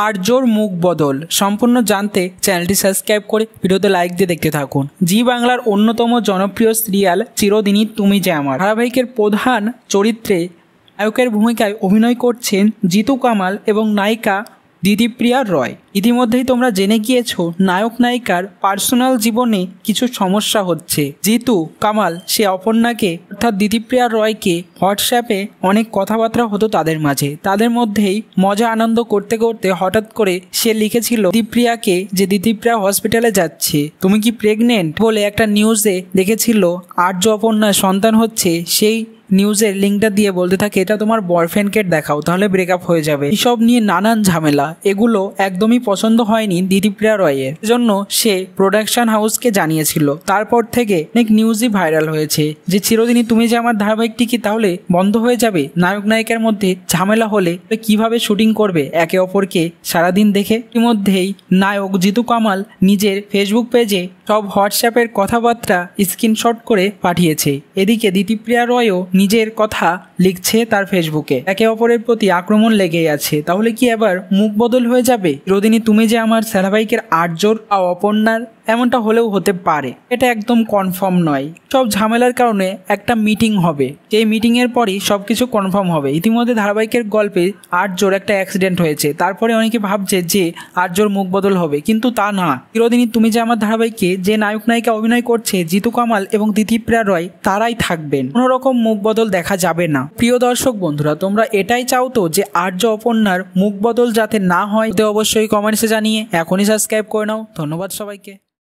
আর্যর মুখ বদল সম্পূর্ণ জানতে চ্যানেলটি সাবস্ক্রাইব করে ভিডিওতে লাইক দিয়ে দেখতে থাকুন। জি বাংলার অন্যতম জনপ্রিয় সিরিয়াল চিরদিনই তুমি যে আমার ধারাবাহিকের প্রধান চরিত্রে নায়কের ভূমিকায় অভিনয় করছেন জিতু কামাল এবং নায়িকা দিতিপ্রিয়া রয়। ইতিমধ্যেই তোমরা জেনে গিয়েছো নায়ক নায়িকার পার্সোনাল জীবনে কিছু সমস্যা হচ্ছে। জিতু কামাল সে অপর্ণাকে অর্থাৎ দিতিপ্রিয়া রয়কে হোয়াটসঅ্যাপে অনেক কথাবার্তা হতো তাদের মাঝে। তাদের মধ্যেই মজা আনন্দ করতে করতে হঠাৎ করে সে লিখেছিল দিতিপ্রিয়াকে যে দিতিপ্রিয়া হসপিটালে যাচ্ছে, তুমি কি প্রেগনেন্ট বলে একটা নিউজে দেখেছিল আর্য অপর্ণার সন্তান হচ্ছে। সেই নিউজের লিঙ্কটা দিয়ে বলতে থাকে এটা তোমার বয়ফ্রেন্ডকে দেখাও, তাহলে ব্রেকআপ হয়ে যাবে। এসব নিয়ে নানান ঝামেলা, এগুলো একদমই পছন্দ হয়নি দিতিপ্রিয়া রয়ের, জন্য সে প্রোডাকশন হাউসকে জানিয়েছিল। তারপর থেকে অনেক নিউজই ভাইরাল হয়েছে যে চিরদিনই তুমি যে আমার ধারাবাহিকটি কি তাহলে বন্ধ হয়ে যাবে। নায়ক নায়িকার মধ্যে ঝামেলা হলে কিভাবে শুটিং করবে একে অপরকে সারাদিন দেখে। ইতিমধ্যেই নায়ক জিতু কামাল নিজের ফেসবুক পেজে সব হোয়াটসঅ্যাপের কথাবার্তা স্ক্রিনশট করে পাঠিয়েছে। এদিকে দিতিপ্রিয়া রয়ও নিজের কথা লিখছে তার ফেসবুকে। একে অপরের প্রতি আক্রমণ লেগেই আছে। তাহলে কি এবার মুখ বদল হয়ে যাবে চিরদিনই তুমি যে আমার ধারাবাহিকের আর্যর আর অপর্ণার? এমনটা হলেও হতে পারে, এটা একদম কনফার্ম নয়। সব ঝামেলার কারণে একটা মিটিং হবে, এই মিটিংয়ের পরই সবকিছু কনফার্ম হবে। ইতিমধ্যে ধারাবাহিকের গল্পে আর্যর একটা অ্যাক্সিডেন্ট হয়েছে, তারপরে অনেকে ভাবছে যে আর্যর মুখ বদল হবে, কিন্তু তা না। চিরদিনই তুমি যে আমার ধারাবাহিকে যে নায়ক নায়িকা অভিনয় করছে জিতু কামাল এবং দিতিপ্রিয়া রয় তারাই থাকবেন, কোনো রকম মুখ বদল দেখা যাবে না। প্রিয় দর্শক বন্ধুরা, তোমরা এটাই চাও তো যে আর্য অপর্ণার মুখ বদল যাতে না হয়? অবশ্যই কমেন্টসে জানিয়ে এখনই সাবস্ক্রাইব করে নাও। ধন্যবাদ সবাইকে।